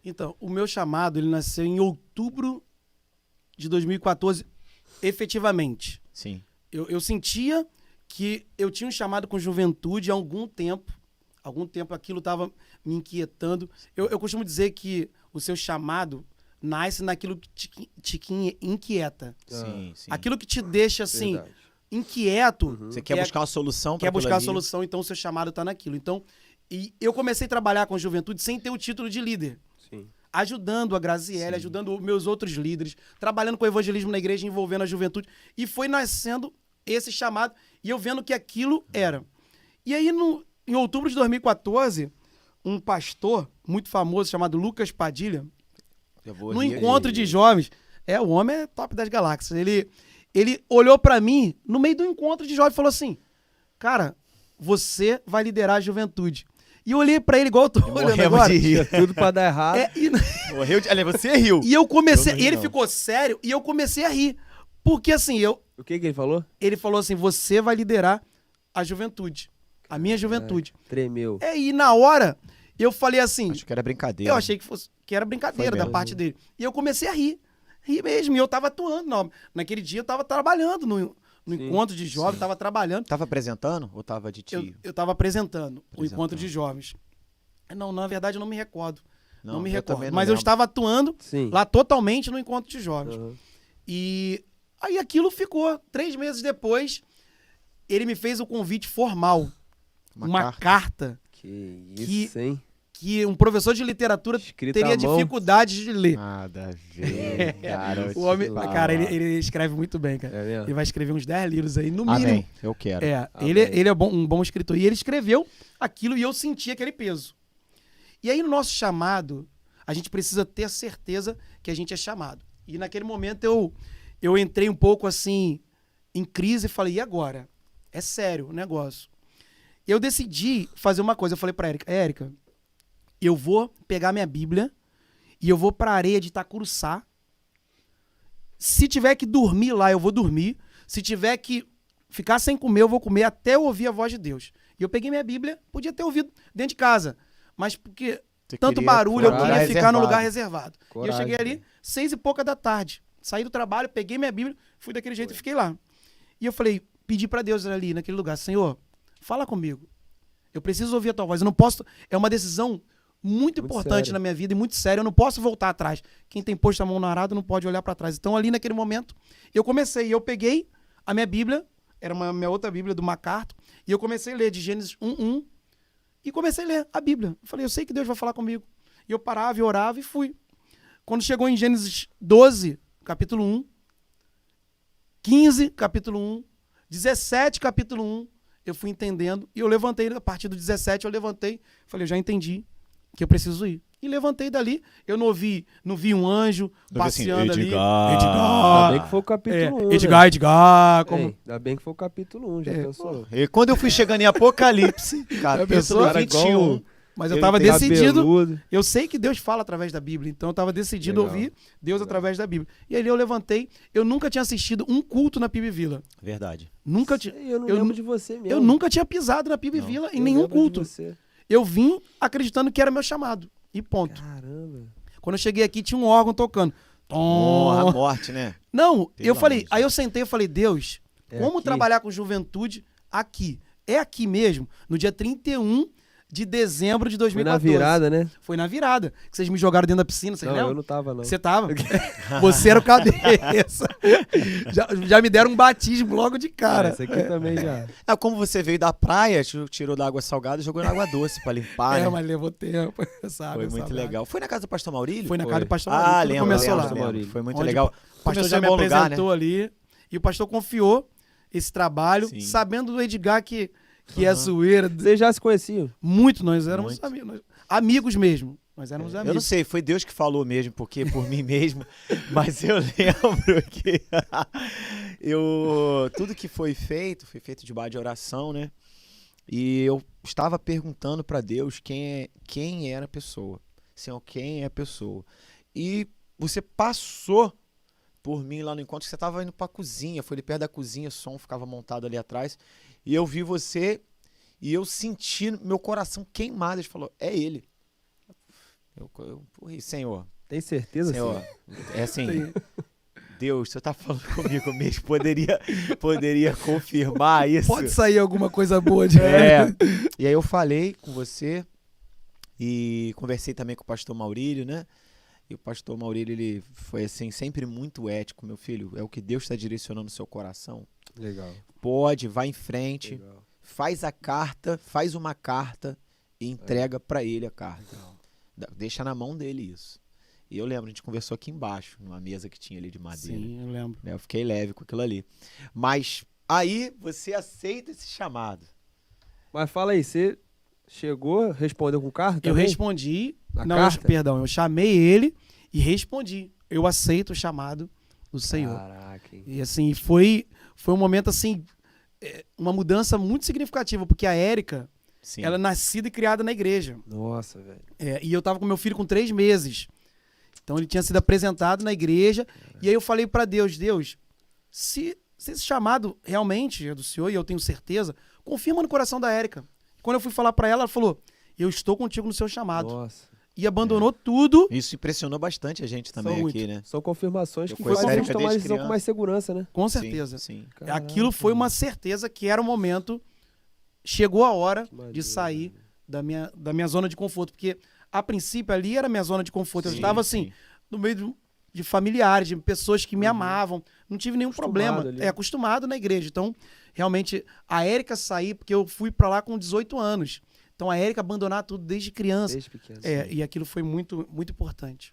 Então, o meu chamado, ele nasceu em outubro de 2014, efetivamente. Sim. Eu sentia que eu tinha um chamado com juventude há algum tempo. Algum tempo aquilo estava me inquietando. Eu costumo dizer que o seu chamado nasce naquilo que te inquieta. Sim, sim. Aquilo que te deixa, assim, Verdade. inquieto. Você quer buscar uma solução para Quer buscar a solução, então o seu chamado está naquilo. Então, e eu comecei a trabalhar com juventude sem ter o título de líder. Sim. Ajudando a Graziele, ajudando meus outros líderes, trabalhando com o evangelismo na igreja, envolvendo a juventude. E foi nascendo esse chamado e eu vendo que aquilo era. E aí, em outubro de 2014, um pastor muito famoso chamado Lucas Padilha, no encontro de jovens, o homem é top das galáxias, ele olhou pra mim no meio do encontro de jovens e falou assim, cara, você vai liderar a juventude. E eu olhei pra ele igual eu tô olhando agora. De rir. Tudo pra dar errado. Morreu de... Aliás, você riu. E eu comecei, Eu não ri, ele não. ficou sério e eu comecei a rir. Porque assim, O que ele falou? ele falou assim, você vai liderar a juventude, a minha juventude. Tremeu. E na hora, eu falei assim, Acho que era brincadeira. eu achei que era brincadeira Foi da mesmo. parte dele. E eu comecei a rir mesmo. E eu tava atuando. Não. Naquele dia eu tava trabalhando no encontro de jovens, tava trabalhando. Tava apresentando ou tava de tio? Eu tava apresentando o encontro de jovens. Não, na verdade eu não me recordo. Não me eu recordo. também não Mas eu lembro. estava atuando Sim. lá totalmente no encontro de jovens. Uhum. E aí aquilo ficou. 3 meses depois, ele me fez o convite formal. Uma carta Que isso, hein? que um professor de literatura Escrita teria à mão. dificuldade de ler. Nada a ver, garoto. O homem, lá. cara, ele escreve muito bem, cara. É mesmo? Ele vai escrever uns 10 livros aí, no mínimo. Amém, eu quero. Ele é um bom escritor. E ele escreveu aquilo e eu senti aquele peso. E aí, no nosso chamado, a gente precisa ter certeza que a gente é chamado. E naquele momento eu entrei um pouco assim, em crise e falei, e agora? É sério o negócio. Eu decidi fazer uma coisa. Eu falei pra Érica, eu vou pegar minha Bíblia e eu vou pra areia de Itacuruçá. Se tiver que dormir lá, eu vou dormir. Se tiver que ficar sem comer, eu vou comer até eu ouvir a voz de Deus. E eu peguei minha Bíblia, podia ter ouvido dentro de casa, mas porque Você tanto queria barulho, eu coragem. queria ficar no lugar reservado. Coragem. E eu cheguei ali 6:pouca da tarde. Saí do trabalho, peguei minha Bíblia, fui daquele jeito e fiquei lá. E eu falei, pedi pra Deus ali naquele lugar, Senhor, fala comigo. Eu preciso ouvir a tua voz. Eu não posso. É uma decisão muito importante séria. na minha vida e muito séria. Eu não posso voltar atrás. Quem tem posto a mão no arado não pode olhar pra trás. Então, ali naquele momento, eu comecei. Eu peguei a minha Bíblia, era minha outra Bíblia do MacArthur, e eu comecei a ler de Gênesis 1:1 e comecei a ler a Bíblia. Eu falei, eu sei que Deus vai falar comigo. E eu parava e orava e fui. Quando chegou em Gênesis 12, capítulo 1, 15, capítulo 1, 17, capítulo 1, eu fui entendendo, e eu levantei, a partir do 17 eu levantei, falei, eu já entendi que eu preciso ir. E levantei dali, eu não vi um anjo Não vi assim, passeando ali. Ainda bem que foi o capítulo 1. Edgar, como... Ainda bem que foi o capítulo 1, já pensou? E quando eu fui chegando em Apocalipse, pensou? capítulo Cara, 21, Mas eu Ele estava tem decidido, cabeludo. eu sei que Deus fala através da Bíblia, então eu estava decidido a Legal. ouvir Deus através da Bíblia. E ali eu levantei, eu nunca tinha assistido um culto na PIB Vila. verdade. Nunca tinha. Eu não eu lembro nu- de você mesmo. Eu nunca tinha pisado na PIB Vila em Eu nenhum lembro de culto. você. Eu vim acreditando que era meu chamado. E ponto. Caramba. Quando eu cheguei aqui, tinha um órgão tocando. Honra, a Tom. morte, né? Não, Pelo eu falei, amor de aí eu sentei e falei, Deus, É como aqui? trabalhar com juventude aqui? É aqui mesmo, no dia 31 de dezembro de Foi 2014. na virada, né? Foi na virada. Que vocês me jogaram dentro da piscina, vocês Não, lembram? eu não tava, não. Você tava? Você era o cabeça. já me deram um batismo logo de cara. Esse aqui também já. É como você veio da praia, tirou da água salgada e jogou na água doce pra limpar, né? Mas levou tempo. Foi muito legal. Foi na casa do pastor Maurílio? Foi na casa do pastor Ah, Maurílio, tudo lembro, começou lembro, lá. lembro. Foi muito Onde legal. O pastor Começou já em me bom lugar, né? apresentou ali. E o pastor confiou esse trabalho, Sim. sabendo do Edgar que é zoeira. Vocês já se conheciam? Muito, nós éramos Muito. amigos mesmo. Nós éramos Eu não amigos. sei, foi Deus que falou mesmo, porque por mim mesmo, mas eu lembro que tudo que foi feito debaixo de oração, né? E eu estava perguntando para Deus quem era a pessoa. Senhor, quem é a pessoa? E você passou por mim lá no encontro, que você estava indo para a cozinha, foi ali perto da cozinha, o som ficava montado ali atrás, e eu vi você e eu senti meu coração queimado. Ele falou, é ele. Senhor, Tem certeza? Senhor, Sim? é assim, Deus, você tá falando comigo mesmo, poderia confirmar isso? Pode sair alguma coisa boa de... E aí eu falei com você e conversei também com o pastor Maurílio, né? E o pastor Maurílio, ele foi assim, sempre muito ético, meu filho, é o que Deus está direcionando no seu coração. Legal. Pode, vai em frente, Legal. faz uma carta e entrega pra ele a carta. Deixa na mão dele isso. E eu lembro, a gente conversou aqui embaixo, numa mesa que tinha ali de madeira. Sim, eu lembro. Eu fiquei leve com aquilo ali. Mas aí você aceita esse chamado. Mas fala aí, você chegou, respondeu com carta? Eu também? respondi... Na Não, carta? perdão, eu chamei ele e respondi. Eu aceito o chamado do Senhor. Caraca, hein? E assim, foi um momento assim, uma mudança muito significativa, porque a Érica, Sim. ela é nascida e criada na igreja. Nossa, velho. E eu tava com meu filho com 3 meses. Então ele tinha sido apresentado na igreja. E aí eu falei pra Deus, se esse chamado realmente é do Senhor, e eu tenho certeza, confirma no coração da Érica. Quando eu fui falar pra ela, ela falou, eu estou contigo no seu chamado. Nossa. E abandonou tudo. Isso impressionou bastante a gente também São aqui, né? São confirmações Eu que conheço fazem a a gente Érica tomar desde decisão com criança. mais segurança, né? Com certeza. Sim. Caraca, Aquilo foi uma certeza que era o momento, chegou a hora maneiro, de sair da minha zona de conforto, porque a princípio ali era a minha zona de conforto, eu Sim, estava assim, sim. no meio de familiares, de pessoas que me amavam, não tive nenhum Acostumado problema, ali. acostumado na igreja, então realmente a Érica sair, porque eu fui pra lá com 18 anos, então a Érica abandonar tudo desde criança, Desde pequeno. e aquilo foi muito, muito importante.